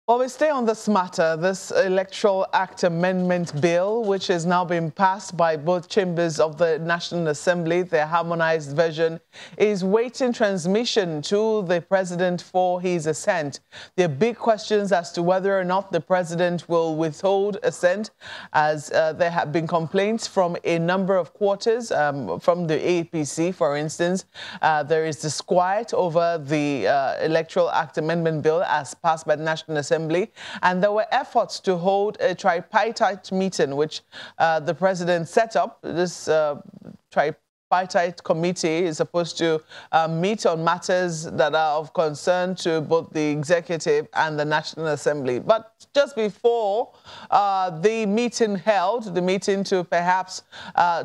Well, we stay on this matter. This Electoral Act Amendment Bill, which has now been passed by both chambers of the National Assembly, the harmonized version, is waiting transmission to the president for his assent. There are big questions as to whether or not the president will withhold assent, as there have been complaints from a number of quarters, from the APC, for instance. There is disquiet over the Electoral Act Amendment Bill as passed by the National Assembly. And there were efforts to hold a tripartite meeting, which the president set up. This tripartite committee is supposed to meet on matters that are of concern to both the executive and the National Assembly. But just before the meeting to perhaps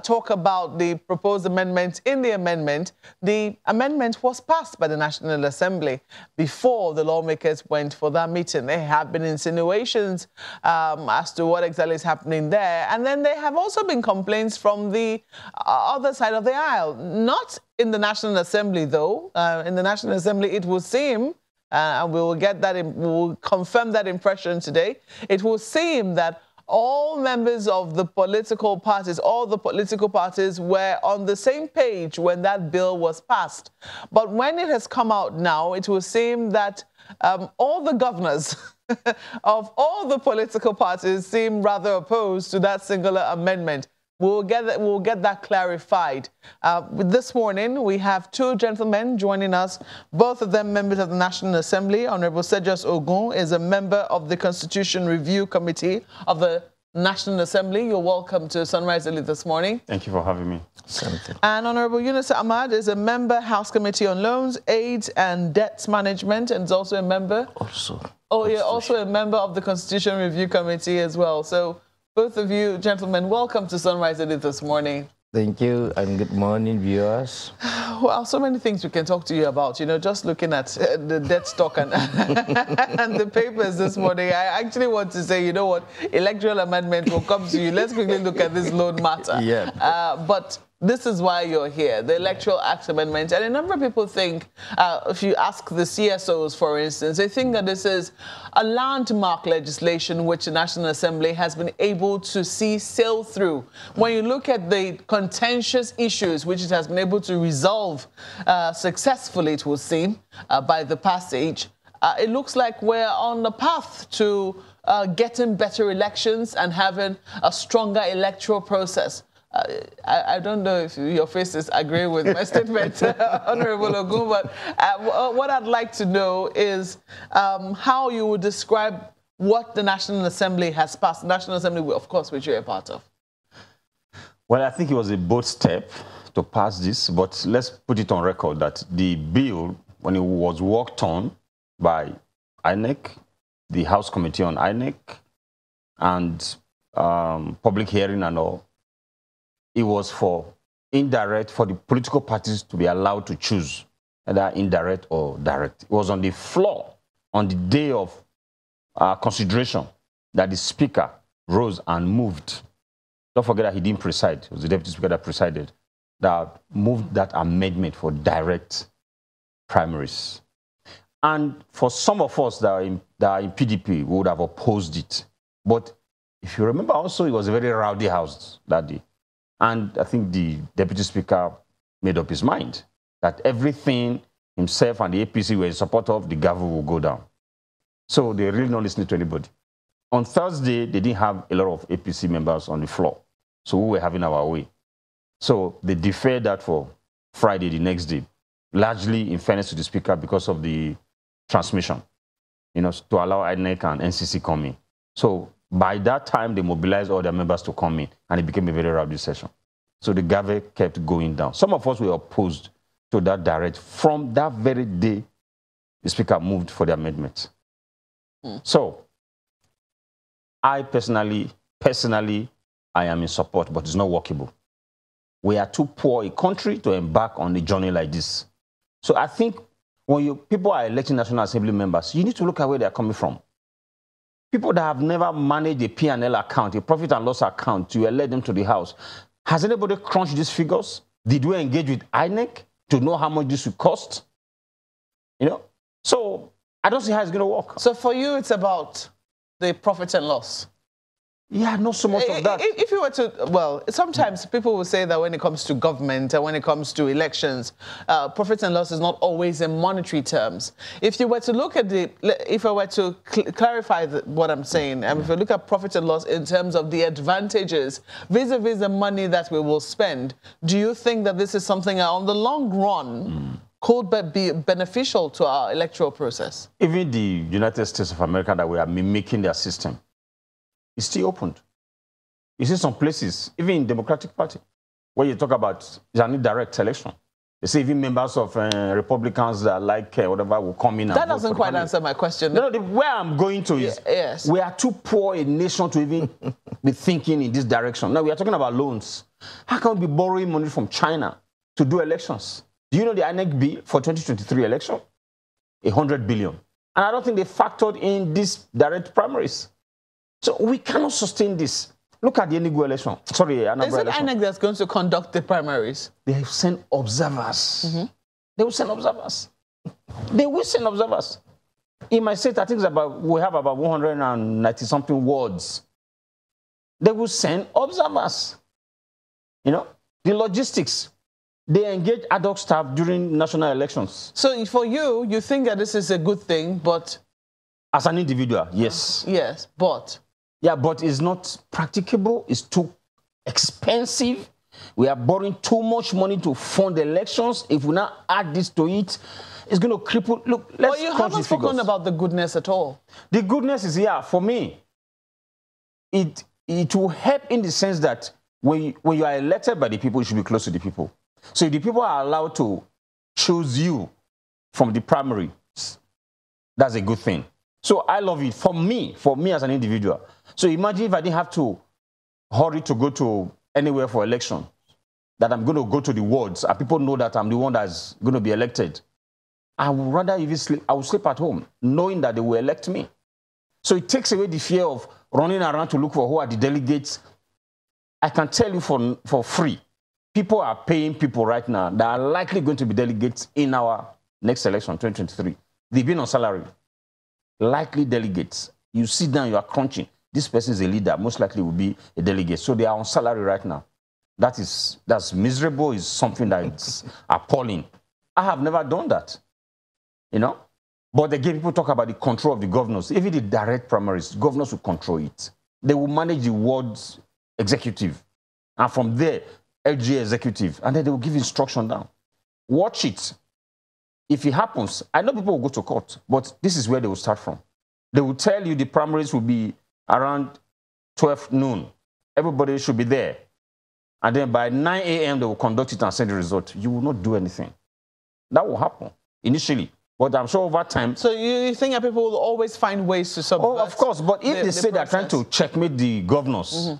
talk about the proposed amendment in the amendment was passed by the National Assembly before the lawmakers went for that meeting. There have been insinuations as to what exactly is happening there. And then there have also been complaints from the other side of the aisle, not in the National Assembly, though. In the National Assembly, it will seem, and we will get that, we will confirm that impression today, it will seem that all members of the political parties, all the political parties were on the same page when that bill was passed. But when it has come out now, it will seem that all the governors of all the political parties seem rather opposed to that singular amendment. We'll get that clarified. This morning, we have two gentlemen joining us, both of them members of the National Assembly. Honorable Sejas Ogun is a member of the Constitution Review Committee of the National Assembly. You're welcome to Sunrise Early this morning. Thank you for having me. And Honorable Yunus Ahmad is a member, House Committee on Loans, Aids and Debts Management, and is also a member. Also a member of the Constitution Review Committee as well. So both of you gentlemen, welcome to Sunrise Edit this morning. Thank you, and good morning, viewers. Well, so many things we can talk to you about. You know, just looking at the debt stock and, and the papers this morning, I actually want to say, you know what, electoral amendment will come to you. Let's quickly look at this loan matter. Yeah. But this is why you're here, the Electoral Act Amendment. And a number of people think, if you ask the CSOs, for instance, they think that this is a landmark legislation which the National Assembly has been able to see sail through. When you look at the contentious issues which it has been able to resolve successfully, it will seem, by the passage, it looks like we're on the path to getting better elections and having a stronger electoral process. I don't know if your faces agree with my statement, Honorable Ogun, but what I'd like to know is how you would describe what the National Assembly has passed. The National Assembly, of course, which you're a part of. Well, I think it was a bold step to pass this, but let's put it on record that the bill, when it was worked on by INEC, the House Committee on INEC, and public hearing and all, it was for the political parties to be allowed to choose either indirect or direct. It was on the floor on the day of consideration that the Speaker rose and moved. Don't forget that he didn't preside. It was the Deputy Speaker that presided, that moved that amendment for direct primaries. And for some of us that are in PDP, we would have opposed it. But if you remember also, it was a very rowdy house that day. And I think the Deputy Speaker made up his mind that everything himself and the APC were in support of, the gavel will go down. So they're really not listening to anybody. On Thursday, they didn't have a lot of APC members on the floor. So we were having our way. So they deferred that for Friday, the next day, largely in fairness to the Speaker because of the transmission, you know, to allow INEC and NCC come in. So by that time, they mobilized all their members to come in, and it became a very rowdy session. So the gavel kept going down. Some of us were opposed to that direct. From that very day, the Speaker moved for the amendment. So I personally, I am in support, but it's not workable. We are too poor a country to embark on a journey like this. So I think when people are electing National Assembly members, you need to look at where they're coming from. People that have never managed a P&L account, a profit and loss account, you elect them to the House. Has anybody crunched these figures? Did we engage with INEC to know how much this would cost? You know? So I don't see how it's going to work. So for you, it's about the profit and loss. Yeah, not so much of that. If you were to, well, sometimes people will say that when it comes to government and when it comes to elections, profit and loss is not always in monetary terms. If you were to look at if I were to clarify what I'm saying, if you look at profit and loss in terms of the advantages vis-a-vis the money that we will spend, do you think that this is something that on the long run could be beneficial to our electoral process? Even the United States of America that we are mimicking their system, it's still opened. You see some places, even in Democratic Party, where you talk about direct election. They say even members of Republicans that like whatever will come in. That doesn't quite answer my question. No, where I'm going to is yes. We are too poor a nation to even be thinking in this direction. Now we are talking about loans. How can we be borrowing money from China to do elections? Do you know the INEC bill for 2023 election? 100 billion. And I don't think they factored in these direct primaries. So we cannot sustain this. Look at the Enugu election. Sorry, Anambra election. Is it INEC that's going to conduct the primaries? They have sent observers. They will send observers. They will send observers. In my state, I think we have about 190-something wards. They will send observers. You know, the logistics. They engage ad hoc staff during national elections. So for you, you think that this is a good thing, but... As an individual, yes. Yes, but... Yeah, but it's not practicable. It's too expensive. We are borrowing too much money to fund elections. If we now add this to it, it's going to cripple. Look, let's you haven't spoken about the goodness at all. The goodness is here. For me, it will help in the sense that when you are elected by the people, you should be close to the people. So if the people are allowed to choose you from the primary, that's a good thing. So I love it for me as an individual. So imagine if I didn't have to hurry to go to anywhere for election, that I'm going to go to the wards and people know that I'm the one that's going to be elected. I would rather even sleep. I will sleep at home knowing that they will elect me. So it takes away the fear of running around to look for who are the delegates. I can tell you for free, people are paying people right now that are likely going to be delegates in our next election, 2023. They've been on salary. Likely delegates. You sit down, you are crunching. This person is a leader, most likely will be a delegate. So they are on salary right now. That's miserable, is something that is appalling. I have never done that, you know. But again, people talk about the control of the governors. Even the direct primaries, governors will control it. They will manage the ward's executive. And from there, LGA executive. And then they will give instruction down. Watch it. If it happens, I know people will go to court, but this is where they will start from. They will tell you the primaries will be around 12 noon. Everybody should be there. And then by 9 a.m., they will conduct it and send the result. You will not do anything. That will happen initially. But I'm sure over time... So you think that people will always find ways to subvert? Oh, of course. But if they say they're trying to checkmate the governors,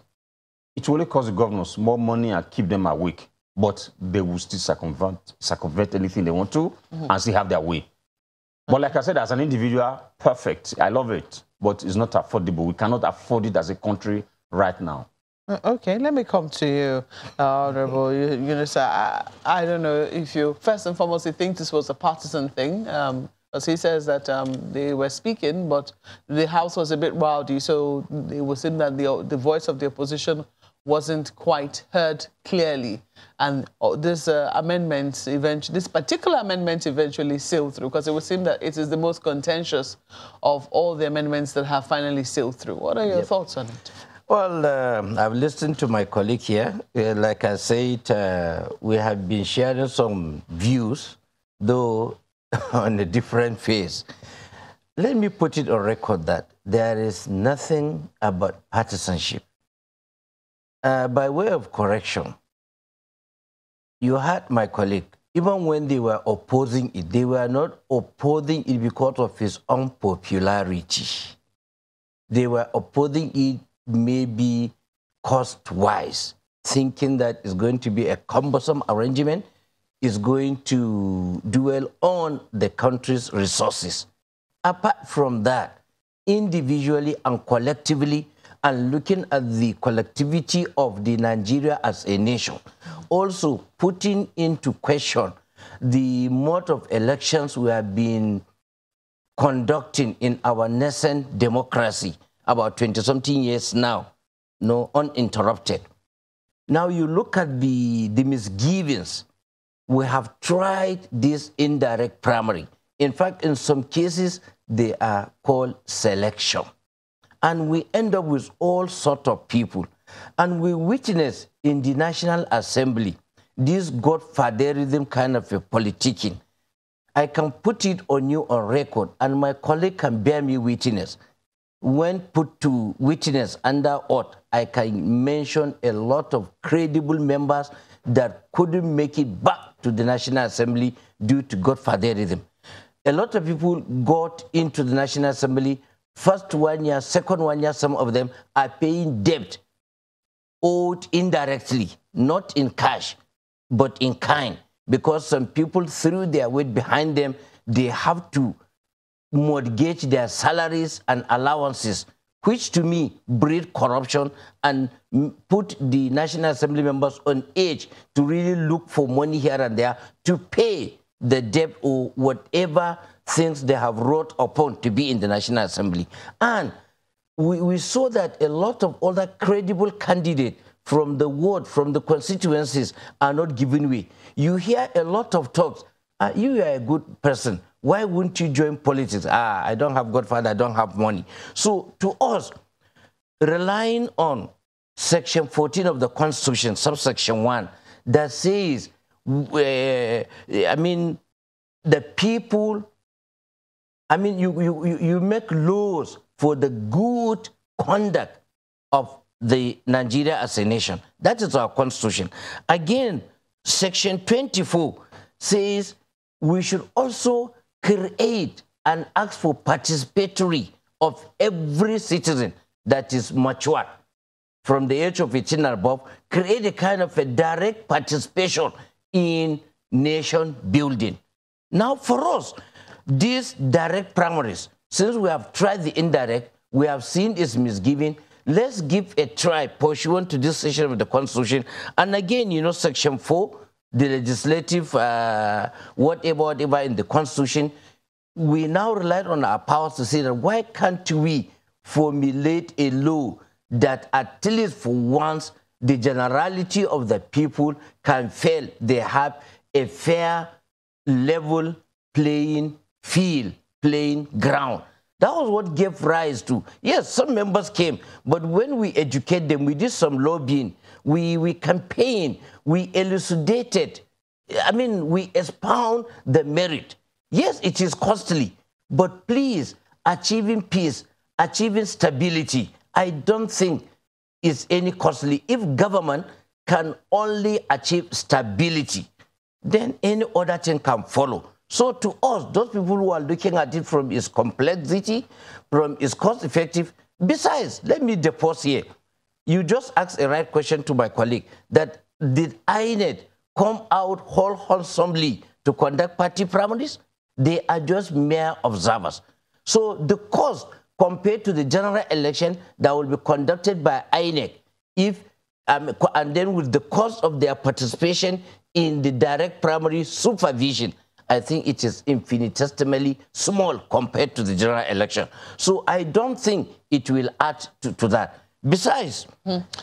it will only cost the governors more money and keep them awake. But they will still circumvent anything they want to and still have their way. But like I said, as an individual, perfect. I love it. But it's not affordable. We cannot afford it as a country right now. Okay, let me come to you, Honorable Yunusa. I don't know if you, first and foremost, you think this was a partisan thing, as he says that they were speaking, but the House was a bit rowdy, so it would seem that the voice of the opposition wasn't quite heard clearly. And this this particular amendment eventually sailed through, because it would seem that it is the most contentious of all the amendments that have finally sailed through. What are your thoughts on it? Well, I've listened to my colleague here. Like I said, we have been sharing some views, though on a different phase. Let me put it on record that there is nothing about partisanship. By way of correction, you heard my colleague, even when they were opposing it, they were not opposing it because of his unpopularity. They were opposing it maybe cost-wise, thinking that it's going to be a cumbersome arrangement, is going to dwell on the country's resources. Apart from that, individually and collectively, and looking at the collectivity of the Nigeria as a nation, also putting into question the mode of elections we have been conducting in our nascent democracy, about 20-something years now, no, uninterrupted. Now you look at the misgivings. We have tried this indirect primary. In fact, in some cases, they are called selection. And we end up with all sorts of people. And we witness in the National Assembly this godfatherism kind of a politicking. I can put it on you on record, and my colleague can bear me witness. When put to witness under oath, I can mention a lot of credible members that couldn't make it back to the National Assembly due to godfatherism. A lot of people got into the National Assembly, first 1 year, second 1 year, some of them are paying debt owed indirectly, not in cash, but in kind, because some people threw their weight behind them. They have to mortgage their salaries and allowances, which to me breed corruption and put the National Assembly members on edge to really look for money here and there to pay the debt or whatever things they have wrought upon to be in the National Assembly. And we saw that a lot of other credible candidates from the ward, from the constituencies are not giving way. You hear a lot of talks. You are a good person. Why wouldn't you join politics? I don't have godfather, I don't have money. So to us, relying on Section 14 of the Constitution, subsection 1, that says, the people, you make laws for the good conduct of the Nigeria as a nation. That is our Constitution. Again, Section 24 says we should also create and ask for participatory of every citizen that is mature from the age of 18 and above, create a kind of a direct participation in nation building. Now for us, these direct primaries, since we have tried the indirect, we have seen its misgiving, let's give a try pursuant to this section of the Constitution. And again, you know, Section 4, the legislative, whatever in the Constitution, we now rely on our powers to say that why can't we formulate a law that at least for once the generality of the people can feel they have a fair, level playing field, playing ground. That was what gave rise to, yes, some members came, but when we educate them, we did some lobbying, we campaigned, we elucidated, we expound the merit. Yes, it is costly, but please, achieving peace, achieving stability, I don't think it's any costly. If government can only achieve stability, then any other thing can follow. So to us, those people who are looking at it from its complexity, from its cost effective, besides, let me depose here. You just asked a right question to my colleague, that did INED come out wholesomely to conduct party primaries? They are just mere observers. So the cost compared to the general election that will be conducted by INEC, and then with the cost of their participation in the direct primary supervision, I think it is infinitesimally small compared to the general election. So I don't think it will add to that. Besides...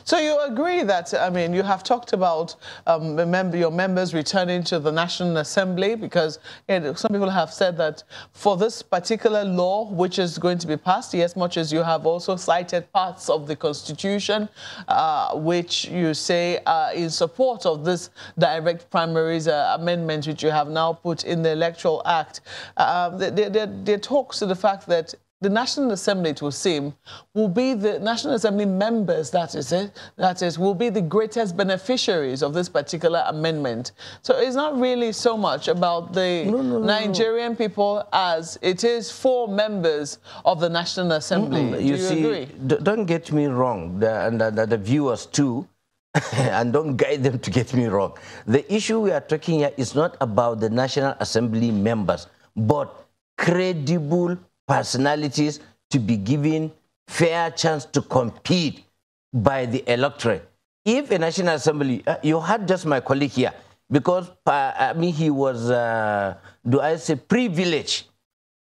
So you agree that, you have talked about your members returning to the National Assembly, because some people have said that for this particular law, which is going to be passed, yes, much as you have also cited parts of the Constitution, which you say are in support of this direct primaries amendment, which you have now put in the Electoral Act, there talks to the fact that the National Assembly, it will seem, will be the National Assembly members, will be the greatest beneficiaries of this particular amendment. So it's not really so much about the Nigerian people as it is for members of the National Assembly. Do you agree? Don't get me wrong, the viewers too, and don't guide them to get me wrong. The issue we are talking here is not about the National Assembly members, but credible personalities to be given fair chance to compete by the electorate. If a National Assembly, you had just my colleague here, because he was, privileged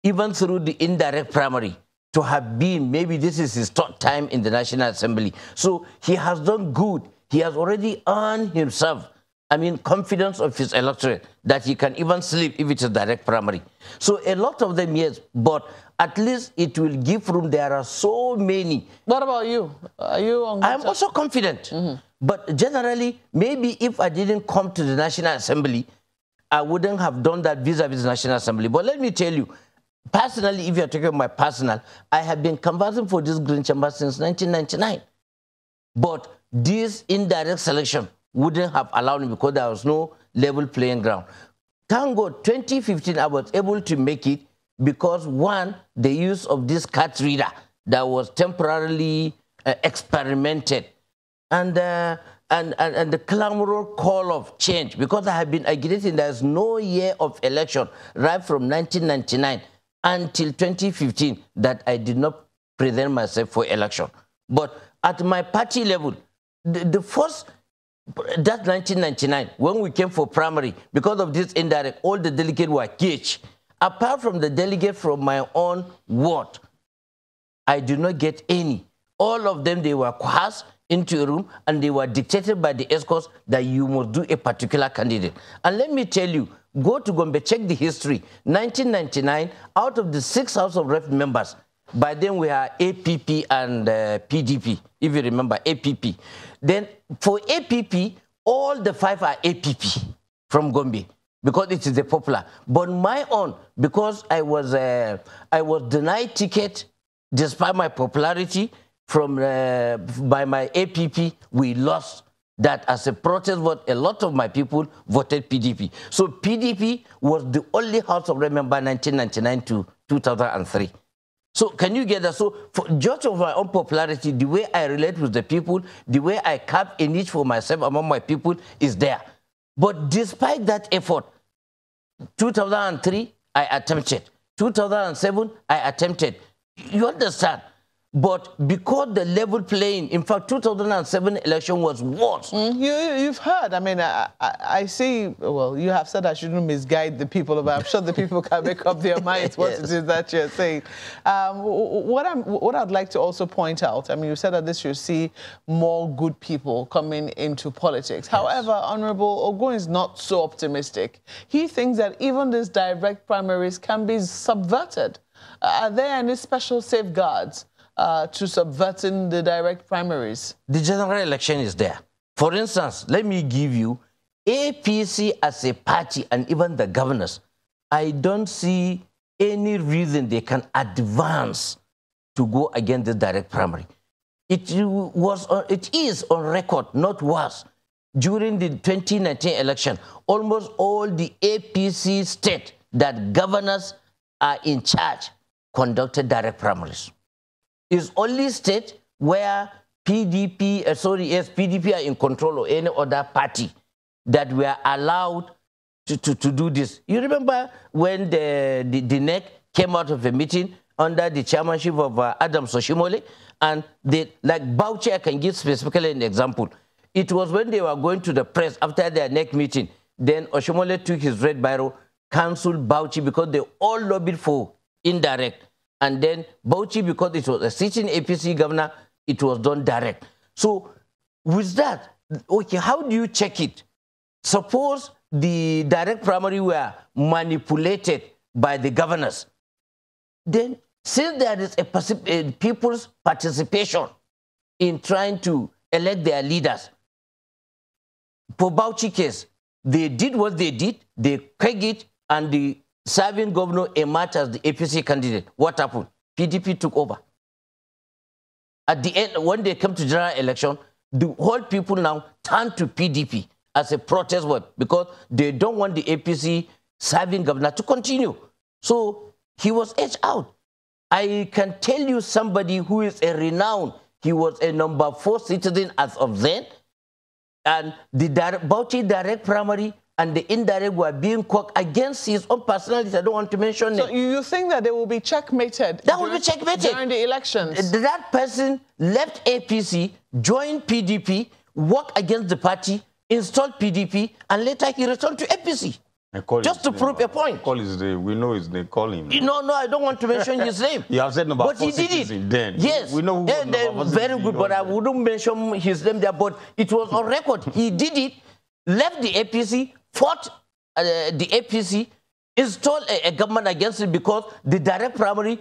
even through the indirect primary, to have been, maybe this is his third time in the National Assembly. So he has done good. He has already earned himself, confidence of his electorate that he can even sleep if it's a direct primary. So a lot of them, yes, but at least it will give room. There are so many. What about you? Are you on good I'm also confident. But generally, maybe if I didn't come to the National Assembly, I wouldn't have done that vis-a-vis the National Assembly. But let me tell you, personally, if you're talking about my personal, I have been canvassing for this Green Chamber since 1999. But this indirect selection wouldn't have allowed me because there was no level playing ground. Thank God, 2015, I was able to make it because, one, the use of this card reader that was temporarily experimented, and the clamorous call of change, because I have been agitating there's no year of election right from 1999 until 2015 that I did not present myself for election. But at my party level, the first, that 1999, when we came for primary, because of this indirect, all the delegates were caged. Apart from the delegate from my own ward, I did not get any. All of them, they were coerced into a room and they were dictated by the escorts that you must do a particular candidate. And let me tell you, go to Gombe, check the history. 1999, out of the 6 House of Rep members, by then we are APP and PDP, if you remember, APP. Then for APP, all the 5 are APP from Gombe because it is the popular. But my own, because I was denied ticket despite my popularity from by my APP, we lost that as a protest vote. A lot of my people voted PDP. So PDP was the only House of Rep member 1999 to 2003. So can you get that? So for just of my own popularity, the way I relate with the people, the way I carve a niche for myself among my people is there. But despite that effort, 2003, I attempted. 2007, I attempted. You understand? But because the level playing, in fact, 2007 election was worse. You've heard. I see. Well, you have said I shouldn't misguide the people, but I'm sure the people can make up their minds what it is that you're saying. What I'd like to also point out, you said that this should see more good people coming into politics. Yes. However, Honorable Ogun is not so optimistic. He thinks that even these direct primaries can be subverted. Are there any special safeguards to subverting the direct primaries? The general election is there. For instance, let me give you APC as a party and even the governors. I don't see any reason they can advance to go against the direct primary. It is on record, not was. During the 2019 election, almost all the APC state that governors are in charge conducted direct primaries. It's only state where PDP are in control or any other party that were allowed to do this. You remember when the NEC came out of a meeting under the chairmanship of Adam Soshimole, and like Bauchi, I can give specifically an example. It was when they were going to the press after their NEC meeting, then Oshimole took his red biro, cancelled Bauchi because they all lobbied for indirect. And then Bauchi, because it was a sitting APC governor, it was done direct. So with that, okay, how do you check it? Suppose the direct primary were manipulated by the governors. Then since there is a people's participation in trying to elect their leaders, for Bauchi case, they did what they did, they pegged it, and the serving governor emerged as the APC candidate. What happened? PDP took over. At the end, when they come to general election, the whole people now turn to PDP as a protest vote because they don't want the APC serving governor to continue. So he was edged out. I can tell you somebody who is a renowned, he was a number 4 citizen as of then, and the Bauchi direct primary and the indirect were being cooked against his own personality. I don't want to mention it. So you think that they will be checkmated? That will be checkmated. During the elections? That person left APC, joined PDP, worked against the party, installed PDP, and later he returned to APC. just to prove a point. Call his name. We know his name. Call him. No, I don't want to mention his name. You have said number but 4 he did citizen it. then. Yes. We know who they're very good, but I wouldn't mention his name there. But it was on record. He did it, left the APC, fought the APC, installed a government against it because the direct primary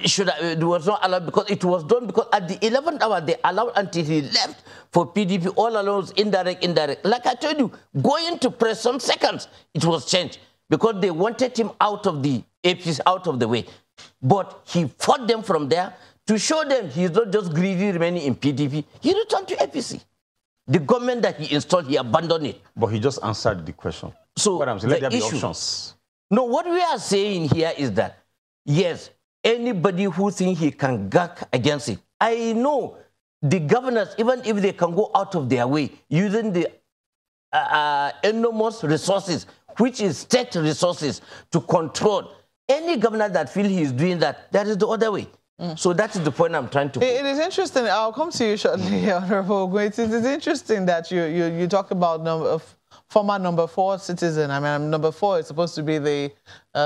was not allowed, because it was done because at the 11th hour they allowed until he left for PDP. All along was indirect. Like I told you, going to press some seconds, it was changed because they wanted him out of the APC, out of the way. But he fought them from there to show them he's not just greedy remaining in PDP. He returned to APC. The government that he installed, he abandoned it. But he just answered the question. So what I'm saying, let there be options. No, what we are saying here is that, yes, anybody who thinks he can gag against it, I know the governors, even if they can go out of their way, using the enormous resources, which is state resources, to control any governor that feels he's doing that, that is the other way. So that is the point I'm trying to It is interesting. I'll come to you shortly, Honorable. It is interesting that you talk about former number 4 citizen. I mean, number 4 is supposed to be the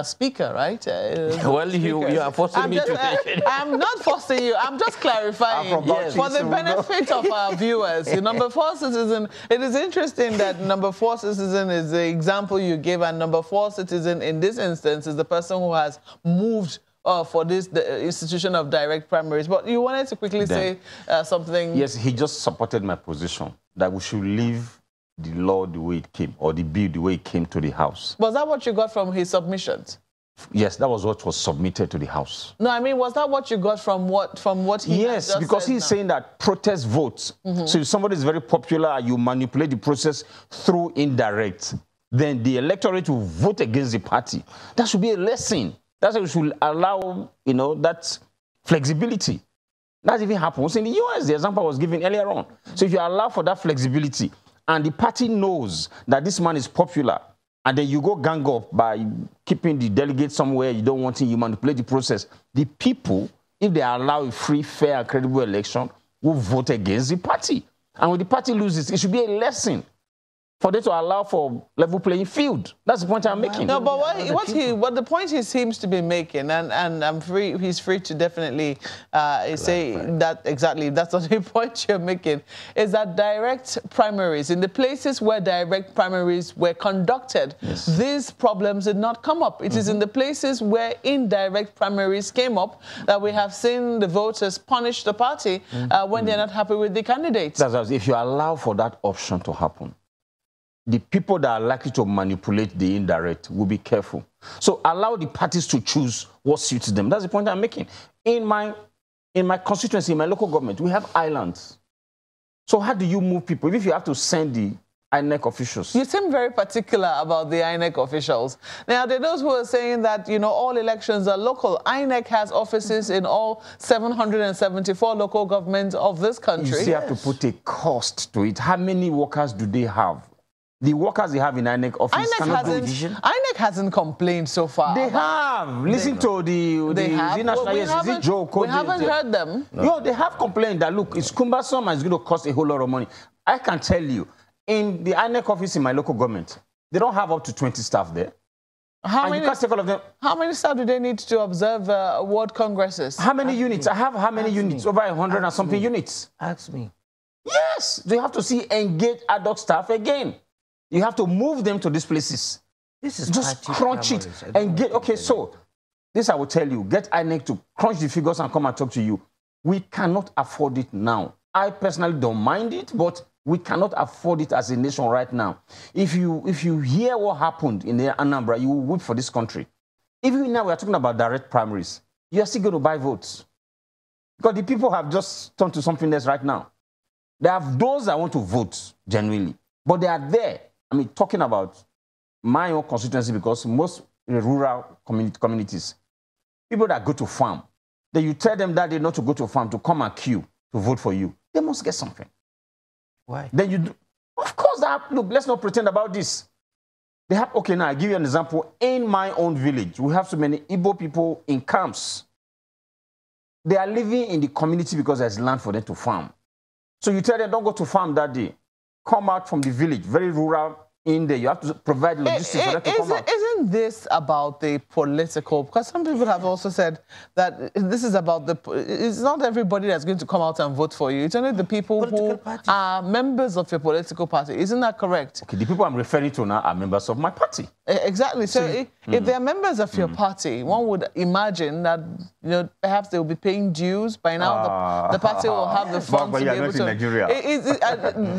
speaker, right? Well, you are forcing me to mention it. I'm not forcing you. I'm just clarifying for the benefit of our viewers. Number 4 citizen, it is interesting that number 4 citizen is the example you gave, and number 4 citizen in this instance is the person who has moved for the institution of direct primaries. But you wanted to quickly say something. Yes, he just supported my position that we should leave the law the way it came, or the bill the way it came to the House. Was that what you got from his submissions? Yes, that was what was submitted to the House. No, I mean, was that what you got from what he Yes, just because said he's now? saying that protest votes. So if somebody is very popular and you manipulate the process through indirect, then the electorate will vote against the party. That should be a lesson. That's why we should allow, that flexibility. That even happens in the US. The example I was given earlier on. So if you allow for that flexibility, and the party knows that this man is popular, and then you go gang up by keeping the delegate somewhere you don't want him, you manipulate the process, the people, if they allow a free, fair, and credible election, will vote against the party. And when the party loses, it should be a lesson for them to allow for level playing field. That's the point I'm making. No, but what the point he seems to be making, and he's free to definitely say that exactly. That's not the point you're making. Is that direct primaries, in the places where direct primaries were conducted, these problems did not come up. It is in the places where indirect primaries came up that we have seen the voters punish the party when they're not happy with the candidates. That's if you allow for that option to happen, the people that are likely to manipulate the indirect will be careful. So allow the parties to choose what suits them. That's the point I'm making. In my constituency, in my local government, we have islands. So how do you move people? If you have to send the INEC officials. You seem very particular about the INEC officials. Now, there are those who are saying that, all elections are local. INEC has offices in all 774 local governments of this country. You still have to put a cost to it. How many workers do they have? The workers they have in INEC office INEC hasn't complained so far. They have. Listen to the national. We haven't heard them. No, they have complained that, look, it's cumbersome and it's going to cost a whole lot of money. I can tell you, in the INEC office in my local government, they don't have up to 20 staff there. How many staff do they need to observe ward congresses? How many units? I have how many units? Over 100 and something units. Ask me. Yes, they have to engage ad hoc staff again. You have to move them to these places. This is just crunch it and get. Okay, so this I will tell you. Get INEC to crunch the figures and come and talk to you. We cannot afford it now. I personally don't mind it, but we cannot afford it as a nation right now. If you hear what happened in the Anambra, you will weep for this country. Even now we are talking about direct primaries. You are still going to buy votes because the people have just turned to something else right now. They have those that want to vote genuinely, but they are there. I mean, talking about my own constituency, because most rural communities, people that go to farm, then you tell them that they not to go to farm, to come and queue to vote for you. They must get something. Why? Then you do. Of course, look, let's not pretend about this. They have, okay, now I'll give you an example. In my own village, we have so many Igbo people in camps. They are living in the community because there's land for them to farm. So you tell them, don't go to farm that day. Come out from the village, very rural in there. You have to provide logistics for them to come out. Isn't this about the political? Because some people have also said that this is about the... It's not everybody that's going to come out and vote for you. It's only the people who are members of your political party. Isn't that correct? Okay, the people I'm referring to now are members of my party. Exactly. So if they're members of your party, one would imagine that, you know, perhaps they'll be paying dues. By now, the party will have the funds but to be able to... Nigeria.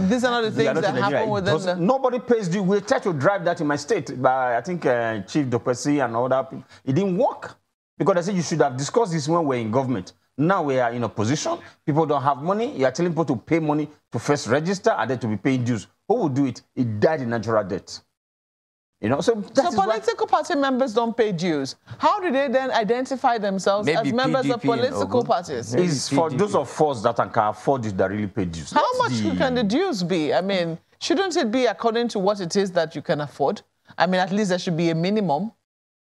These are not the things that happen within the... Nobody pays due. We tried to drive that in my state by, I think, Chief Dopesi and other people. It didn't work. Because I said you should have discussed this when we're in government. Now we are in opposition. People don't have money. You are telling people to pay money to first register and then to be paying dues. Who will do it? It died in natural death. You know, so political party members don't pay dues. How do they then identify themselves as members of political parties? It's for those of us that can afford it that really pay dues. How much can the dues be? I mean, shouldn't it be according to what it is that you can afford? I mean, at least there should be a minimum.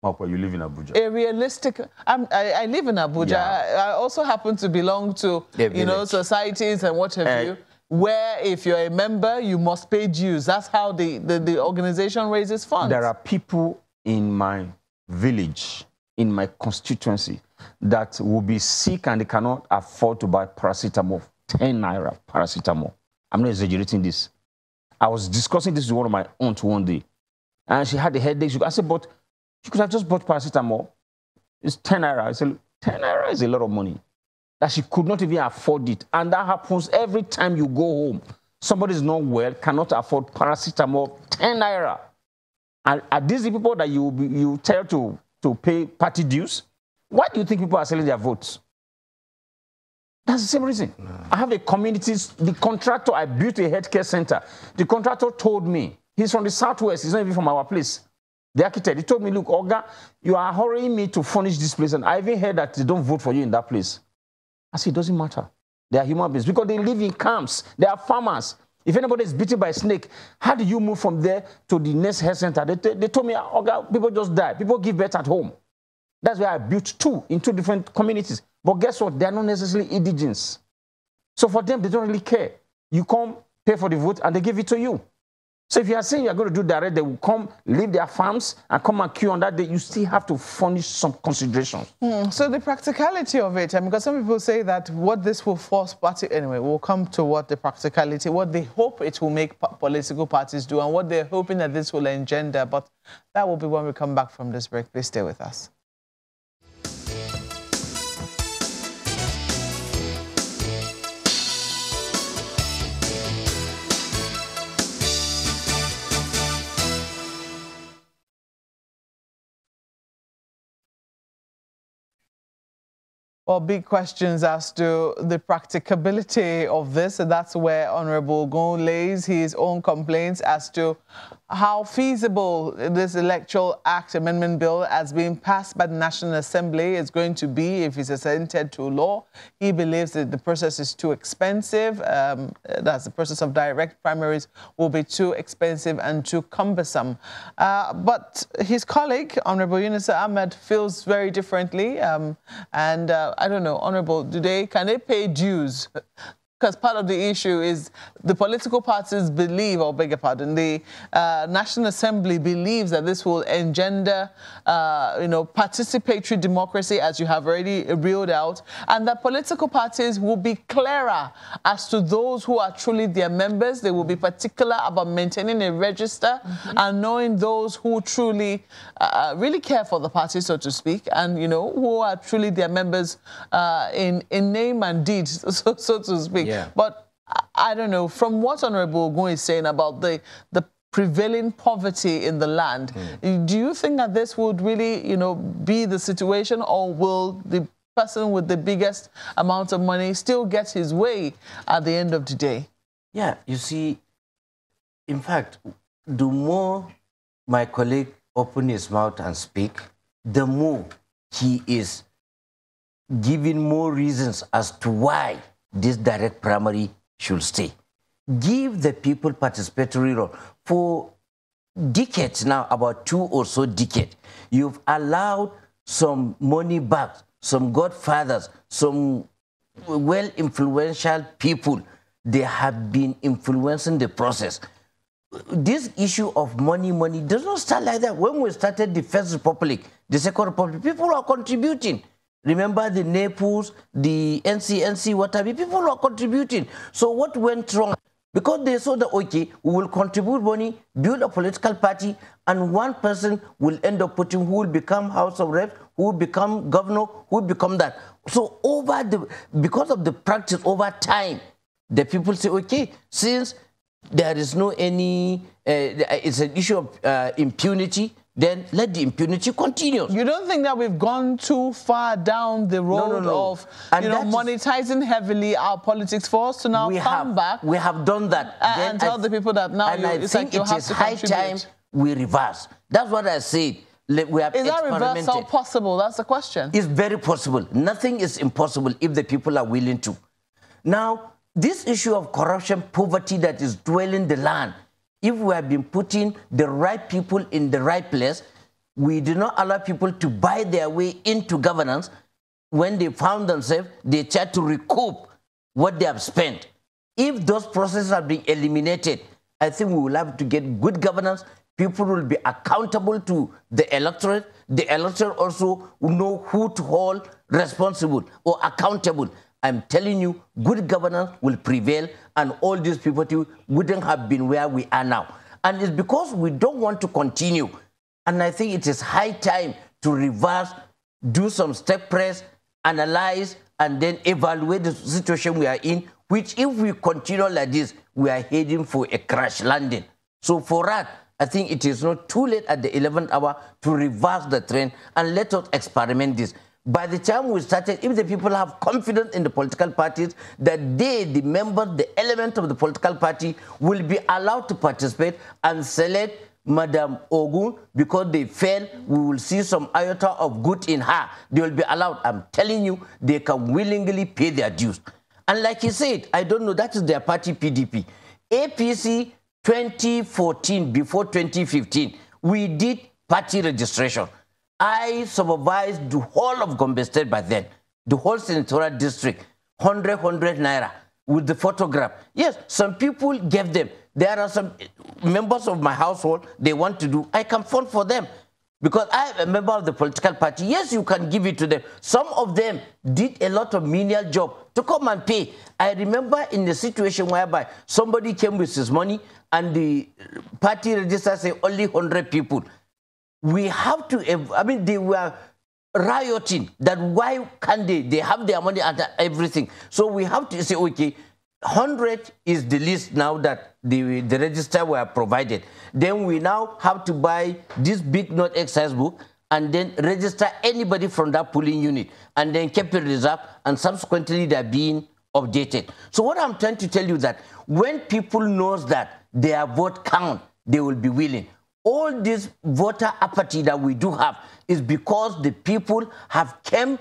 Mapa, you live in Abuja. A realistic... I live in Abuja. Yeah. I also happen to belong to, you know, societies and what have you, where if you're a member, you must pay dues. That's how the organization raises funds. There are people in my village, in my constituency, that will be sick and they cannot afford to buy paracetamol, 10 naira paracetamol. I'm not exaggerating this. I was discussing this with one of my aunts one day, and she had a headache. I said, but you could have just bought paracetamol. It's 10 naira. I said, 10 naira is a lot of money. That she could not even afford it. And that happens every time you go home. Somebody is not well, cannot afford paracetamol, 10 naira. And are these the people that you tell to pay party dues? Why do you think people are selling their votes? That's the same reason. I have a community, the contractor, I built a healthcare center. The contractor told me, he's from the Southwest, he's not even from our place. The architect, he told me, look, Oga, you are hurrying me to furnish this place, and I even heard that they don't vote for you in that place. I said, it doesn't matter. They are human beings because they live in camps. They are farmers. If anybody is bitten by a snake, how do you move from there to the next health center? They told me, Oga, people just die. People give birth at home. That's why I built two in two different communities. But guess what? They are not necessarily indigenous. So for them, they don't really care. You come, pay for the vote, and they give it to you. So if you are saying you are going to do direct, they will come, leave their farms, and come and queue on that day. You still have to furnish some considerations. So the practicality of it, because some people say that what this will force party, anyway, we'll come to what the practicality, what they hope it will make political parties do, and what they're hoping that this will engender. But that will be when we come back from this break. Please stay with us. Well, big questions as to the practicability of this, and that's where Honorable Gon lays his own complaints as to how feasible this Electoral Act Amendment Bill as being passed by the National Assembly is going to be if it's entered to law. He believes that the process is too expensive. That's the process of direct primaries will be too expensive and too cumbersome. But his colleague, Honorable Yunusa Ahmed, feels very differently. I don't know, Honorable, can they pay dues? Because part of the issue is the political parties believe, or beg your pardon, the National Assembly believes that this will engender, participatory democracy, as you have already reeled out, and that political parties will be clearer as to those who are truly their members. They will be particular about maintaining a register and knowing those who truly really care for the party, so to speak, and, who are truly their members in name and deed, so to speak. Yeah. But I don't know, from what Honorable Ogun is saying about the prevailing poverty in the land, do you think that this would really, be the situation, or will the person with the biggest amount of money still get his way at the end of the day? Yeah, you see, in fact, the more my colleague open his mouth and speak, the more he is giving more reasons as to why this direct primary should stay. Give the people participatory role. For decades now, about 2 or so decades, you've allowed some money back, some godfathers, some well-influential people. They have been influencing the process. this issue of money does not start like that. When we started the First Republic, the Second Republic, people were contributing. Remember the Naples, the NCNC, whatever, people were contributing. So what went wrong? Because they saw that, okay, we will contribute money, build a political party, and one person will end up putting who will become House of Reps, who will become governor, who will become that. So because of the practice over time, the people say, okay, since there is no any, it's an issue of impunity, then let the impunity continue. You don't think that we've gone too far down the road of monetizing heavily our politics for us to now come back? We have done that. And tell the people that now it's like you have to contribute. It is high time we reverse. That's what I said. We have Is that reversal possible? That's the question. It's very possible. Nothing is impossible if the people are willing to. Now, this issue of corruption, poverty that is dwelling the land, if we have been putting the right people in the right place, we do not allow people to buy their way into governance. When they found themselves, they try to recoup what they have spent. If those processes are being eliminated, I think we will have to get good governance. People will be accountable to the electorate. The electorate also will know who to hold responsible or accountable. I'm telling you, good governance will prevail, and all these people wouldn't have been where we are now. And it's because we don't want to continue. And I think it is high time to reverse, do some step press, analyze, and then evaluate the situation we are in, which if we continue like this, we are heading for a crash landing. So for that, I think it is not too late at the 11th hour to reverse the trend, and let us experiment this. By the time we started, if the people have confidence in the political parties, that they, the members, the element of the political party, will be allowed to participate and select Madam Ogun because they felt we will see some iota of good in her. They will be allowed. I'm telling you, they can willingly pay their dues. And like he said, I don't know, that is their party, PDP. APC 2014, before 2015, we did party registration. I supervised the whole of Gombe State by then, the whole senatorial district, 100 naira with the photograph. Yes, some people gave them. There are some members of my household, they want to do. I can fund for them because I am a member of the political party. Yes, you can give it to them. Some of them did a lot of menial job to come and pay. I remember in the situation whereby somebody came with his money and the party register say only 100 people. We have to, I mean, they were rioting that why can't they have their money and everything. So we have to say, okay, 100 is the list now that the register were provided. Then we now have to buy this big note exercise book and then register anybody from that polling unit and then keep it reserved, and subsequently they're being updated. So what I'm trying to tell you that when people knows that their vote count, they will be willing. All this voter apathy that we do have is because the people have come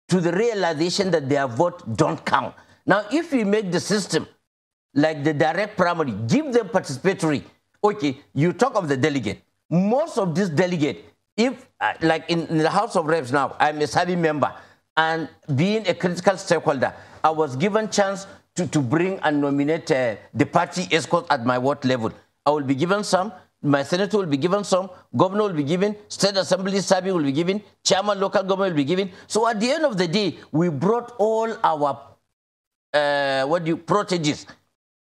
to the realization that their vote don't count. Now, if we make the system like the direct primary, give them participatory, okay, you talk of the delegate. Most of this delegate, if, like in the House of Reps now, I'm a serving member, and being a critical stakeholder, I was given chance to bring and nominate the party escort at my ward level. I will be given some. My senator will be given some, governor will be given, state assembly serving will be given, chairman local government will be given. So at the end of the day, we brought all our proteges,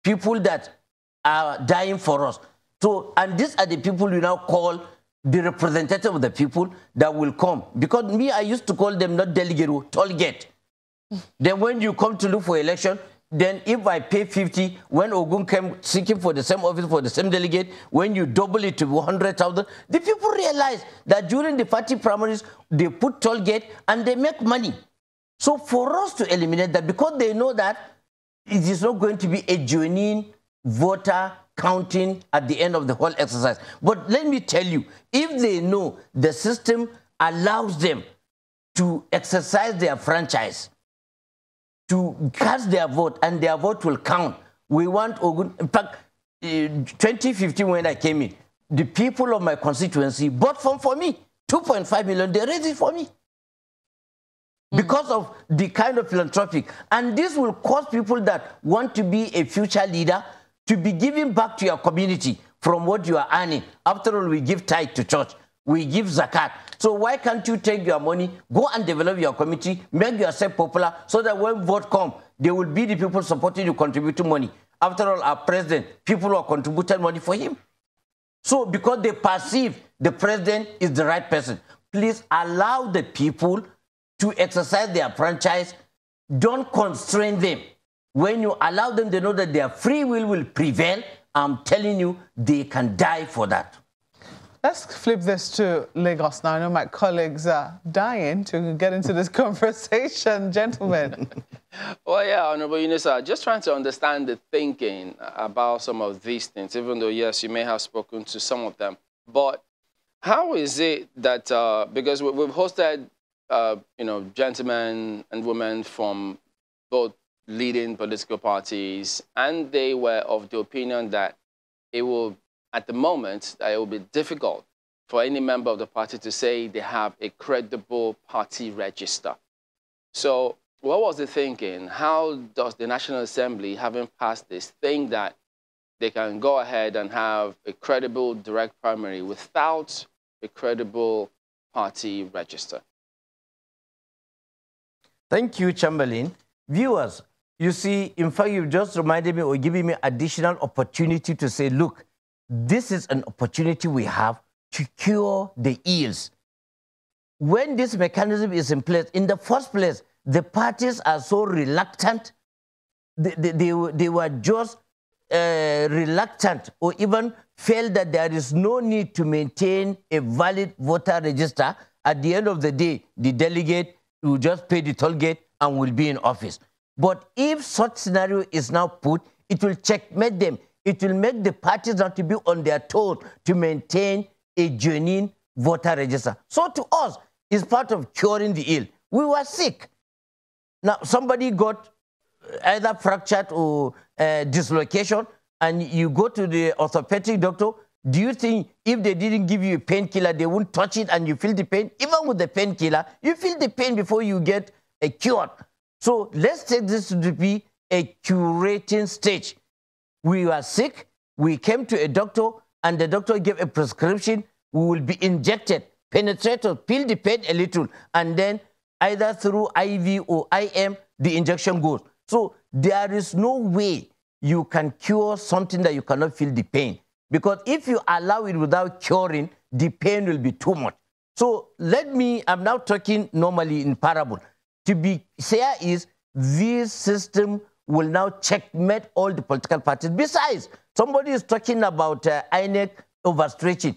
people that are dying for us. So, and these are the people we now call the representative of the people that will come. Because me, I used to call them not delegate, toll gate. Then when you come to look for election, then if I pay 50, when Ogun came seeking for the same office for the same delegate, when you double it to 100,000, the people realize that during the party primaries, they put toll gate and they make money. So for us to eliminate that, because they know that it is not going to be a genuine voter counting at the end of the whole exercise. But let me tell you, if they know the system allows them to exercise their franchise, to cast their vote, and their vote will count. We want Ogun. In fact, 2015 when I came in, the people of my constituency bought for me. 2.5 million, they raised it for me. Because of the kind of philanthropic. And this will cause people that want to be a future leader to be giving back to your community from what you are earning. After all, we give tithe to church. We give zakat. So why can't you take your money, go and develop your community, make yourself popular, so that when vote come, there will be the people supporting you, contributing money. After all, our president, people who are contributing money for him. So because they perceive the president is the right person, please allow the people to exercise their franchise. Don't constrain them. When you allow them, they know that their free will prevail. I'm telling you, they can die for that. Let's flip this to Lagos now. I know my colleagues are dying to get into this conversation. Gentlemen. Well, yeah, Honorable Unisa, just trying to understand the thinking about some of these things, even though, yes, you may have spoken to some of them. But how is it that, because we've hosted, you know, gentlemen and women from both leading political parties, and they were of the opinion that it will, at the moment, that it will be difficult for any member of the party to say they have a credible party register. So what was the thinking? How does the National Assembly, having passed this, think that they can go ahead and have a credible direct primary without a credible party register? Thank you, Chamberlain. Viewers, you see, in fact, you've just reminded me or giving me additional opportunity to say, look, this is an opportunity we have to cure the ills. When this mechanism is in place, in the first place, the parties are so reluctant. They were just reluctant or even felt that there is no need to maintain a valid voter register. At the end of the day, the delegate will just pay the toll gate and will be in office. But if such scenario is now put, it will checkmate them. It will make the parties not to be on their toes to maintain a genuine voter register. So to us, it's part of curing the ill. We were sick. Now, somebody got either fractured or dislocation, and you go to the orthopedic doctor. Do you think if they didn't give you a painkiller, they won't touch it and you feel the pain? Even with the painkiller, you feel the pain before you get a cure. So let's take this to be a curating stage. We were sick, we came to a doctor, and the doctor gave a prescription. We will be injected, penetrated, feel the pain a little, and then either through IV or IM, the injection goes. So there is no way you can cure something that you cannot feel the pain. Because if you allow it without curing, the pain will be too much. So I'm now talking normally in parable. To be fair is, this system will now checkmate all the political parties. Besides, somebody is talking about INEC overstretching.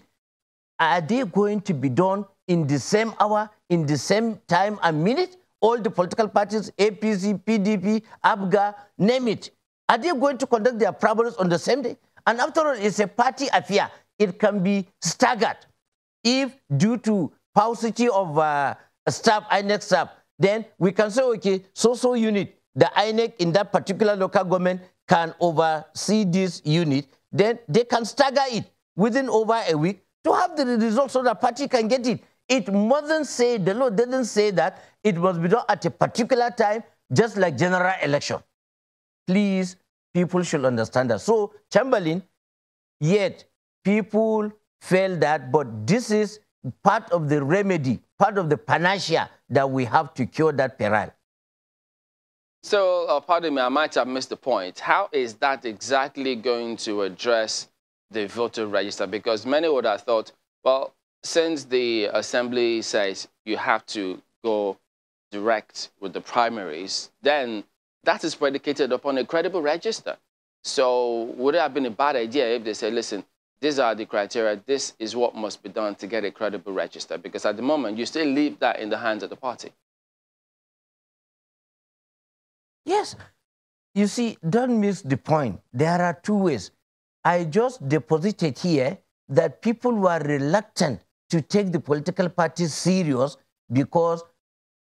Are they going to be done in the same hour, in the same time and minute? All the political parties, APC, PDP, ABGA, name it. Are they going to conduct their primaries on the same day? And after all, it's a party affair. It can be staggered. If due to paucity of staff, INEC staff, then we can say, okay, so unit, the INEC in that particular local government can oversee this unit, then they can stagger it within over a week to have the results so the party can get it. It mustn't say, the law didn't say that it must be done at a particular time, just like general election. Please, people should understand that. So, Chamberlain, yet people felt that, but this is part of the remedy, part of the panacea that we have to cure that peril. So, pardon me, I might have missed the point. How is that exactly going to address the voter register? Because many would have thought, well, since the assembly says you have to go direct with the primaries, then that is predicated upon a credible register. So would it have been a bad idea if they say, listen, these are the criteria, this is what must be done to get a credible register? Because at the moment, you still leave that in the hands of the party. Yes. You see, don't miss the point. There are two ways. I just deposited here that people were reluctant to take the political parties serious because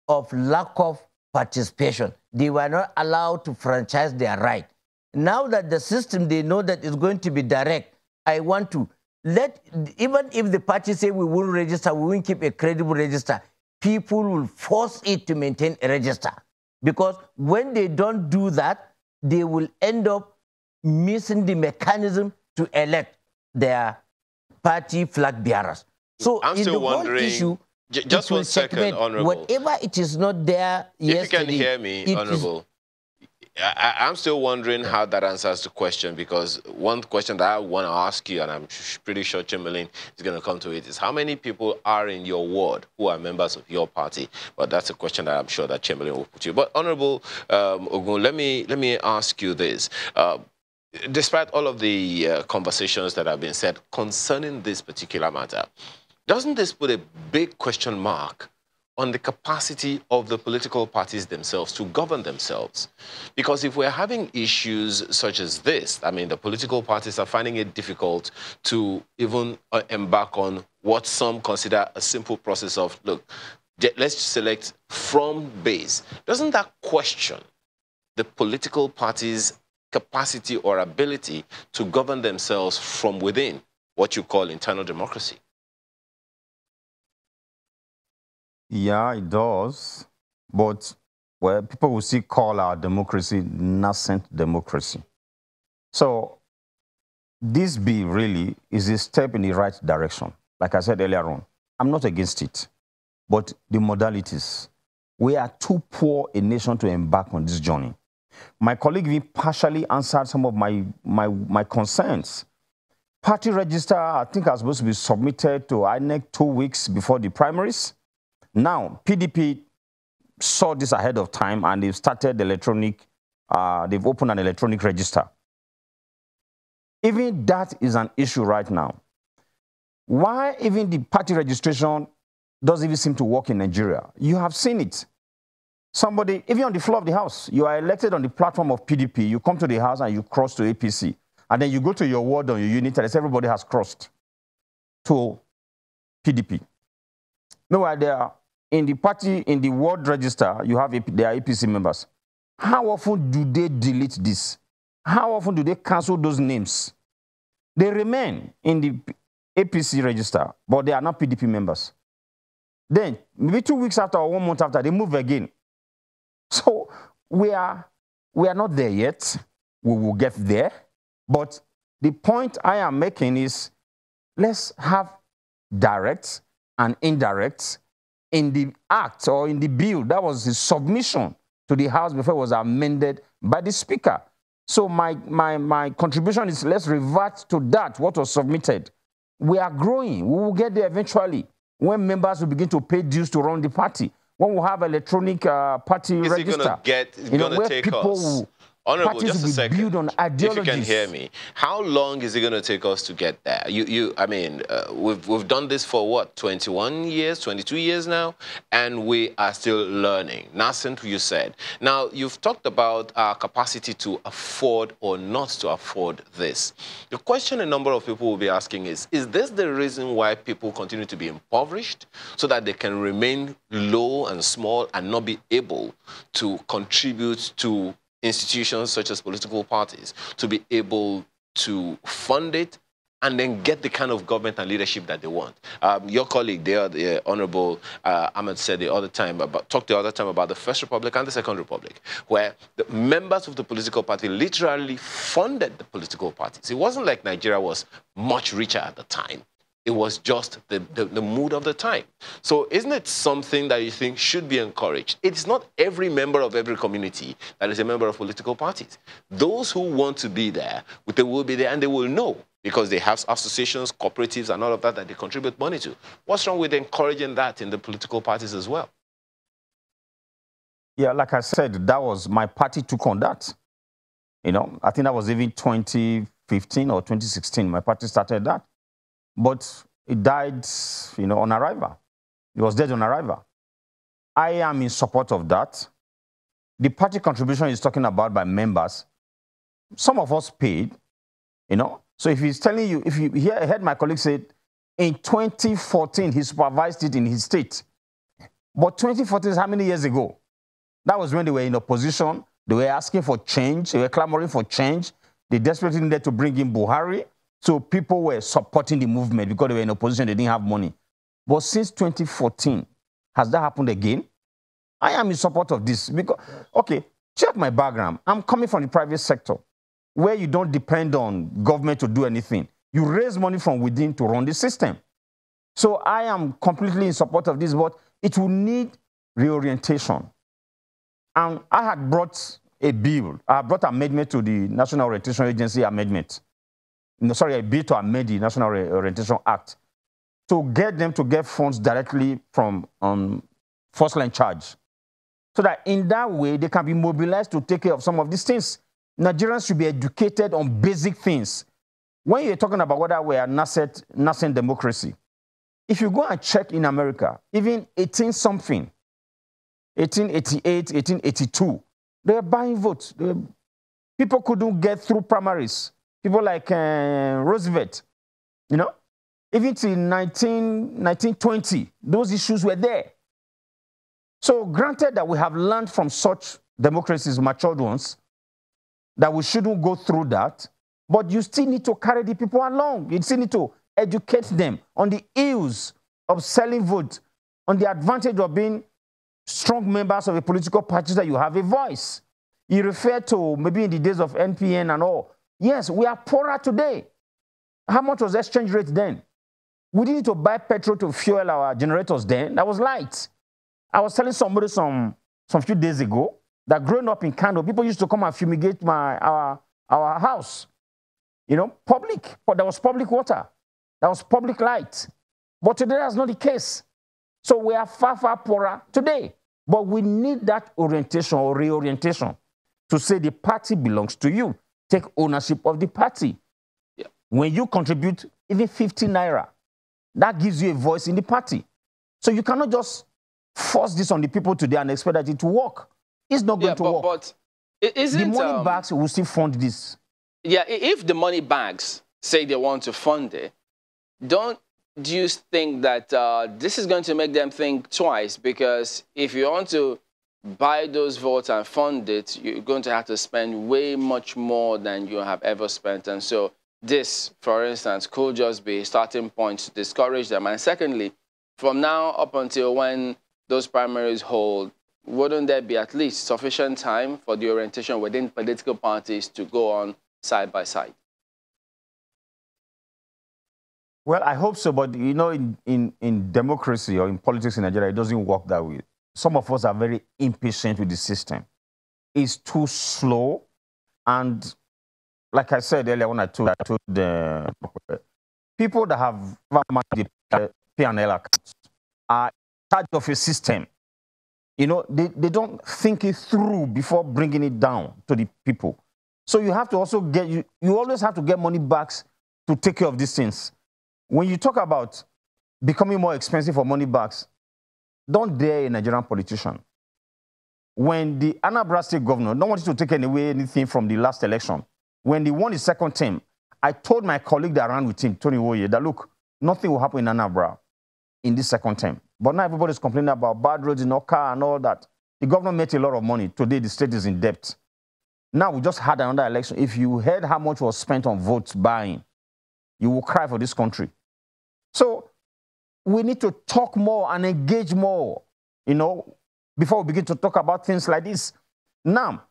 of lack of participation. They were not allowed to franchise their right. Now that the system, they know that it's going to be direct, I want to let, even if the party say we won't register, we won't keep a credible register, people will force it to maintain a register. Because when they don't do that, they will end up missing the mechanism to elect their party flag bearers. So I'm in still the whole wondering, issue, just 1 second, Honorable. Whatever it is not there yesterday. If you can hear me, Honorable, I'm still wondering how that answers the question, because one question that I want to ask you, and I'm pretty sure Chamberlain is going to come to it, is how many people are in your ward who are members of your party? But that's a question that I'm sure that Chamberlain will put to you. But Honorable Ogun, let me ask you this. Despite all of the conversations that have been said concerning this particular matter, doesn't this put a big question mark on the capacity of the political parties themselves to govern themselves? Because if we're having issues such as this, I mean, the political parties are finding it difficult to even embark on what some consider a simple process of, look, let's select from base. Doesn't that question the political parties' capacity or ability to govern themselves from within, what you call internal democracy? Yeah, it does. But, well, people will still call our democracy nascent democracy. So this bill really is a step in the right direction. Like I said earlier on, I'm not against it. But the modalities, we are too poor a nation to embark on this journey. My colleague partially answered some of my concerns. Party register, I think, are supposed to be submitted to INEC 2 weeks before the primaries. Now, PDP saw this ahead of time, and they've started the electronic, they've opened an electronic register. Even that is an issue right now. Why even the party registration doesn't even seem to work in Nigeria? You have seen it. Somebody, even on the floor of the house, you are elected on the platform of PDP, you come to the house and you cross to APC. And then you go to your ward or your unit and everybody has crossed to PDP. Meanwhile, they are in the party, in the ward register, you have their APC members. How often do they delete this? How often do they cancel those names? They remain in the APC register, but they are not PDP members. Then, maybe 2 weeks after or 1 month after, they move again. So we are not there yet. We will get there. But the point I am making is, let's have direct and indirect in the act or in the bill. That was the submission to the House before it was amended by the Speaker. So my contribution is, let's revert to that, what was submitted. We are growing. We will get there eventually when members will begin to pay dues to run the party. When we have electronic party register. It's going to take us. Honorable, just a second, if you can hear me. How long is it going to take us to get there? I mean, we've done this for what, 21 years, 22 years now, and we are still learning. Nascent, you said. Now, you've talked about our capacity to afford or not to afford this. The question a number of people will be asking is this the reason why people continue to be impoverished, so that they can remain low and small and not be able to contribute to institutions such as political parties, to be able to fund it and then get the kind of government and leadership that they want? Your colleague there, the Honorable Ahmed, said talked the other time about the First Republic and the Second Republic, where the members of the political party literally funded the political parties. It wasn't like Nigeria was much richer at the time. It was just the mood of the time. So isn't it something that you think should be encouraged? It's not every member of every community that is a member of political parties. Those who want to be there, they will be there, and they will know, because they have associations, cooperatives, and all of that they contribute money to. What's wrong with encouraging that in the political parties as well? Yeah, like I said, that was my party took on that. You know, I think that was even 2015 or 2016. My party started that. But it died, you know, on arrival. It was dead on arrival. I am in support of that. The party contribution is talking about by members. Some of us paid, you know. So if he's telling you, if you heard my colleague say, in 2014, he supervised it in his state. But 2014 is how many years ago? That was when they were in opposition. They were asking for change. They were clamoring for change. They desperately needed to bring in Buhari. So people were supporting the movement because they were in opposition, they didn't have money. But since 2014, has that happened again? I am in support of this because, okay, check my background. I'm coming from the private sector. where you don't depend on government to do anything. You raise money from within to run the system. So I am completely in support of this, but it will need reorientation. And I had brought a bill. I brought amendment to the National Orientation Agency amendment. No, sorry, a bill to amend the National Orientation Act to get them to get funds directly from first line charge. So that in that way, they can be mobilized to take care of some of these things. Nigerians should be educated on basic things. When you're talking about whether we are nascent democracy, if you go and check in America, even 18-something, 1888, 1882, they were buying votes. People couldn't get through primaries. People like Roosevelt, you know, even till 1920, those issues were there. So granted that we have learned from such democracies, matured ones, that we shouldn't go through that, but you still need to carry the people along. You still need to educate them on the ills of selling votes, on the advantage of being strong members of a political party that you have a voice. You refer to maybe in the days of NPN and all. Yes, we are poorer today. How much was the exchange rate then? We didn't need to buy petrol to fuel our generators then. That was light. I was telling somebody some few days ago that growing up in Kano, people used to come and fumigate our house. You know, public. But there was public water. There was public light. But today that's not the case. So we are far, far poorer today. But we need that orientation or reorientation to say the party belongs to you. Take ownership of the party. Yeah. When you contribute even 50 naira, that gives you a voice in the party. So you cannot just force this on the people today and expect that it will work. It's not going to work. But isn't the money bags will still fund this. Yeah, if the money bags say they want to fund it, do you think that this is going to make them think twice? Because if you want to buy those votes and fund it, you're going to have to spend way much more than you have ever spent. And so this, for instance, could just be a starting point to discourage them. And secondly, from now up until when those primaries hold, wouldn't there be at least sufficient time for the orientation within political parties to go on side by side? Well, I hope so, but you know, in democracy or in politics in Nigeria, it doesn't work that way. Some of us are very impatient with the system. It's too slow, and like I said earlier when I told the people that have managed the P&L accounts are in charge of a system. You know, they don't think it through before bringing it down to the people. So you have to also get, you always have to get money back to take care of these things. When you talk about becoming more expensive for money bags, don't dare a Nigerian politician. When the Anambra State governor, don't want you to take away anything from the last election, when he won his second term, I told my colleague that ran with him, Tony Woye, that look, nothing will happen in Anambra in this second term. But now everybody's complaining about bad roads in Oka and all that. The government made a lot of money. Today, the state is in debt. Now, we just had another election. If you heard how much was spent on votes buying, you will cry for this country. So we need to talk more and engage more, you know, before we begin to talk about things like this. Now,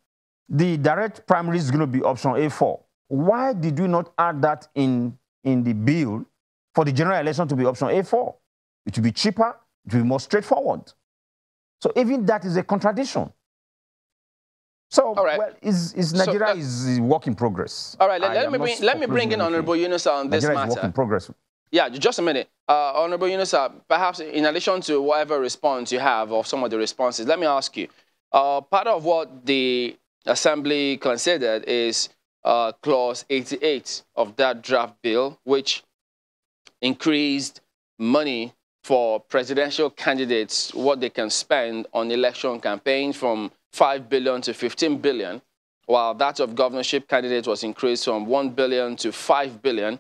the direct primary is going to be option A4. Why did we not add that in the bill for the general election to be option A4? It will be cheaper, it will be more straightforward. So even that is a contradiction. So, right. Well, Nigeria is a work in progress. All right, let me bring in Honorable Yunusa on this Nigeria matter. Is work in progress. Yeah, just a minute. Honorable Yunusa, perhaps in addition to whatever response you have of some of the responses, let me ask you, part of what the Assembly considered is Clause 88 of that draft bill, which increased money for presidential candidates, what they can spend on election campaigns from 5 billion to 15 billion, while that of governorship candidates was increased from 1 billion to 5 billion.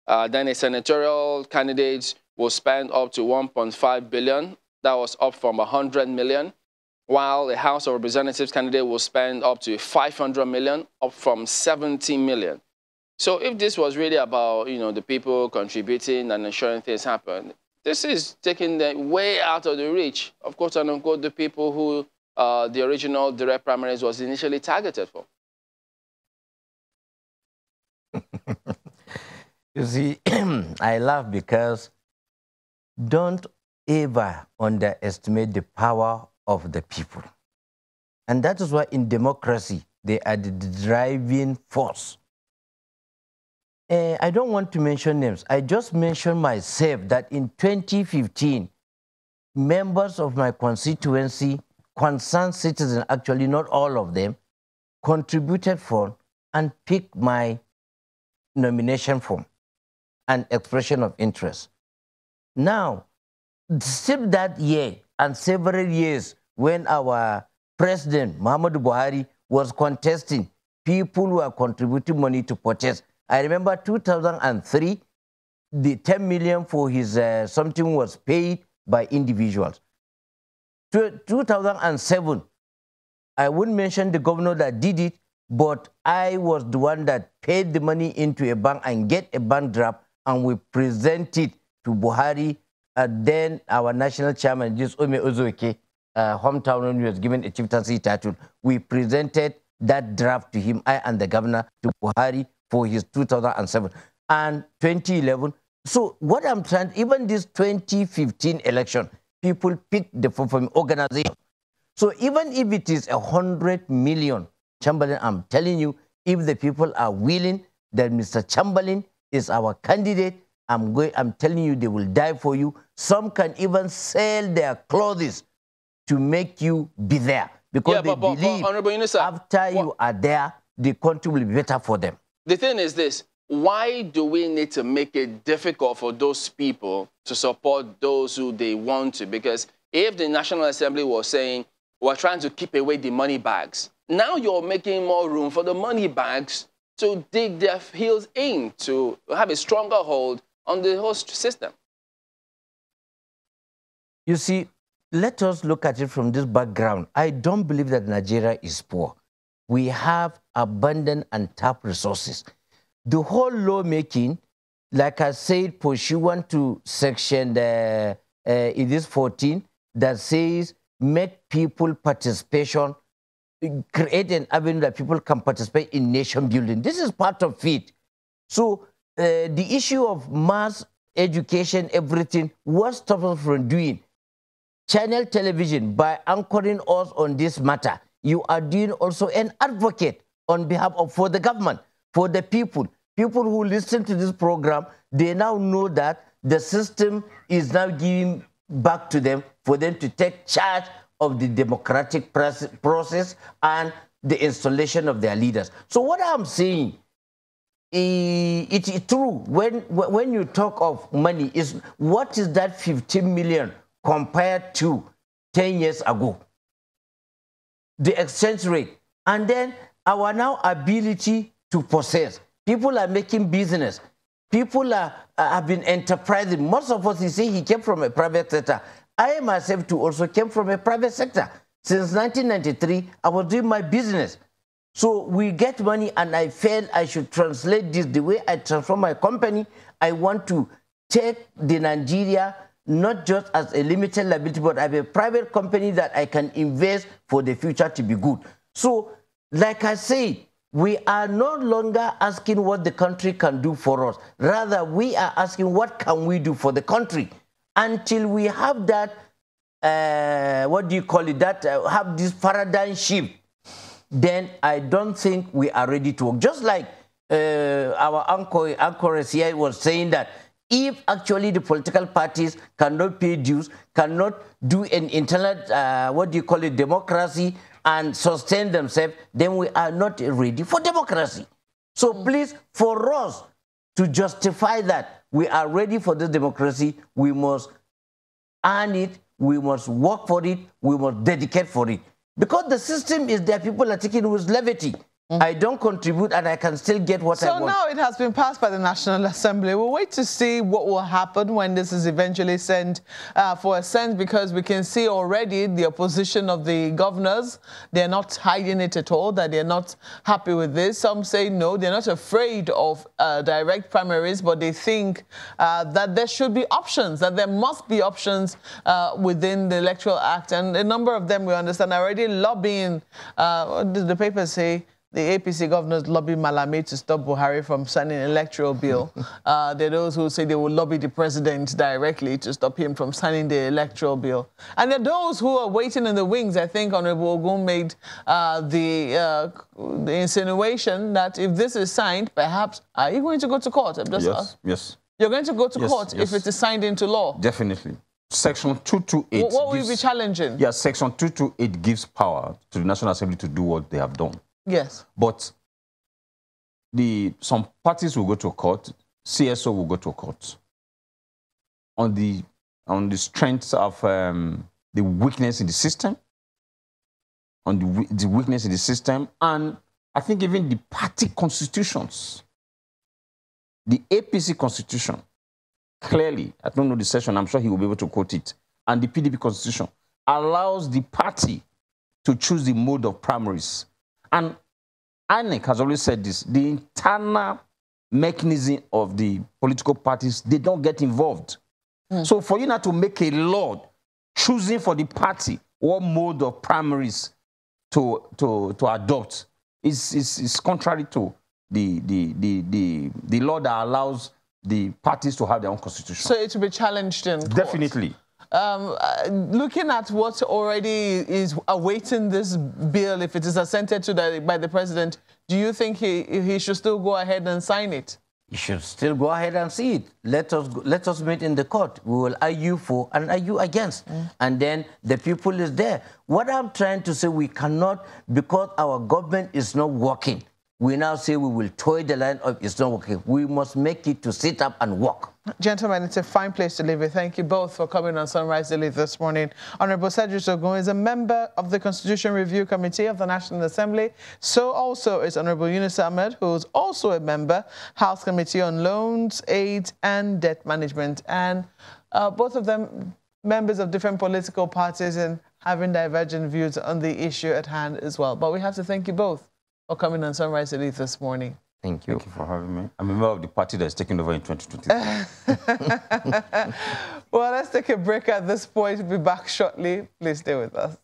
Then a senatorial candidate will spend up to 1.5 billion. That was up from 100 million. While a House of Representatives candidate will spend up to 500 million, up from 70 million. So if this was really about, you know, the people contributing and ensuring things happen, this is taking them way out of the reach of, quote unquote, the people who the original direct primaries was initially targeted for. You see, I laugh because don't ever underestimate the power of the people. And that is why in democracy, they are the driving force. I don't want to mention names. I just mentioned myself that in 2015, members of my constituency, concerned citizens, actually not all of them, contributed for and picked my nomination form and expression of interest. Now, still that year and several years when our President Muhammadu Buhari was contesting, people were contributing money to protest. I remember 2003, the 10 million for his something was paid by individuals. 2007, I wouldn't mention the governor that did it, but I was the one that paid the money into a bank and get a bank draft, and we present it to Buhari. Then our national chairman, just Ome Ozoeke, hometown when he was given a chieftaincy title, we presented that draft to him, I and the governor, to Buhari for his 2007 and 2011. So what I'm trying, even this 2015 election, people picked the from organization. So even if it is 100 million, Chamberlain, I'm telling you, if the people are willing that Mr. Chamberlain is our candidate, I'm telling you, they will die for you. Some can even sell their clothes to make you be there, because they believe after you are there, the country will be better for them. The thing is this: why do we need to make it difficult for those people to support those who they want to? Because if the National Assembly was saying, we're trying to keep away the money bags, now you're making more room for the money bags to dig their heels in, to have a stronger hold on the host system. You see, let us look at it from this background. I don't believe that Nigeria is poor. We have abundant and tapped resources. The whole lawmaking, like I said, pursuant to section it is 14, that says make people participation, create an avenue that people can participate in nation building. This is part of it. So the issue of mass education, everything, what stops us from doing? Channel television, by anchoring us on this matter, you are doing also an advocate on behalf of, for the government, for the people. People who listen to this program, they now know that the system is now giving back to them for them to take charge of the democratic process and the installation of their leaders. So what I'm saying, it is true. When you talk of money, is what is that 15 million compared to 10 years ago? The exchange rate, and then our now ability to possess. People are making business. People have been enterprising. Most of us, you see, he came from a private sector. I myself too also came from a private sector. Since 1993, I was doing my business. So we get money, and I felt I should translate this the way I transform my company. I want to take the Nigeria not just as a limited liability, but as a private company that I can invest for the future to be good. So, like I said, we are no longer asking what the country can do for us. Rather, we are asking what can we do for the country. Until we have that, what do you call it, that have this paradigm shift, then I don't think we are ready to work. Just like our anchor here was saying that if actually the political parties cannot pay dues, cannot do an internal, what do you call it, democracy and sustain themselves, then we are not ready for democracy. So please, for us to justify that we are ready for this democracy, we must earn it, we must work for it, we must dedicate for it. Because the system is there, people are taking it with levity. I don't contribute, and I can still get what I want. So now it has been passed by the National Assembly. We'll wait to see what will happen when this is eventually sent for assent, because we can see already the opposition of the governors. They're not hiding it at all, that they're not happy with this. Some say no, they're not afraid of direct primaries, but they think that there should be options, that there must be options within the Electoral Act. And a number of them, we understand, are already lobbying, what did the papers say? the APC governors lobby Malame to stop Buhari from signing an electoral bill. There are those who say they will lobby the president directly to stop him from signing the electoral bill. And there are those who are waiting in the wings. I think Honorable Ogun made the insinuation that if this is signed, perhaps, are you going to go to court? Yes. You're going to go to court if it is signed into law? Definitely. Section 228. What will you be challenging? Yeah, Section 228 gives power to the National Assembly to do what they have done. Yes. But some parties will go to court, CSO will go to court on the strength of the weakness in the system, on the weakness in the system, and I think even the party constitutions, the APC constitution, clearly, I don't know the session, I'm sure he will be able to quote it, and the PDP constitution allows the party to choose the mode of primaries. And INEC has always said this, the internal mechanism of the political parties, they don't get involved. So for you not to make a law choosing for the party what mode of primaries to adopt is contrary to the law that allows the parties to have their own constitution. So it will be challenged in court. Definitely. Looking at what already is awaiting this bill, if it is assented to by the president, do you think he should still go ahead and sign it? He should still go ahead and see it. Let us meet in the court. We will argue for and argue against. And then the people is there. What I'm trying to say, we cannot, because our government is not working, we now say we will toy the line of it's not working. We must make it to sit up and work. Gentlemen, it's a fine place to live. Thank you both for coming on Sunrise Daily this morning. Honorable Cedric Ogun is a member of the Constitution Review Committee of the National Assembly. So also is Honorable Yunus Ahmed, who is also a member, House Committee on Loans, Aid and Debt Management. And both of them members of different political parties and having divergent views on the issue at hand as well. But we have to thank you both for coming on Sunrise Daily this morning. Thank you. Thank you for having me. I'm a member of the party that is taking over in 2023. Well, let's take a break at this point. We'll be back shortly. Please stay with us.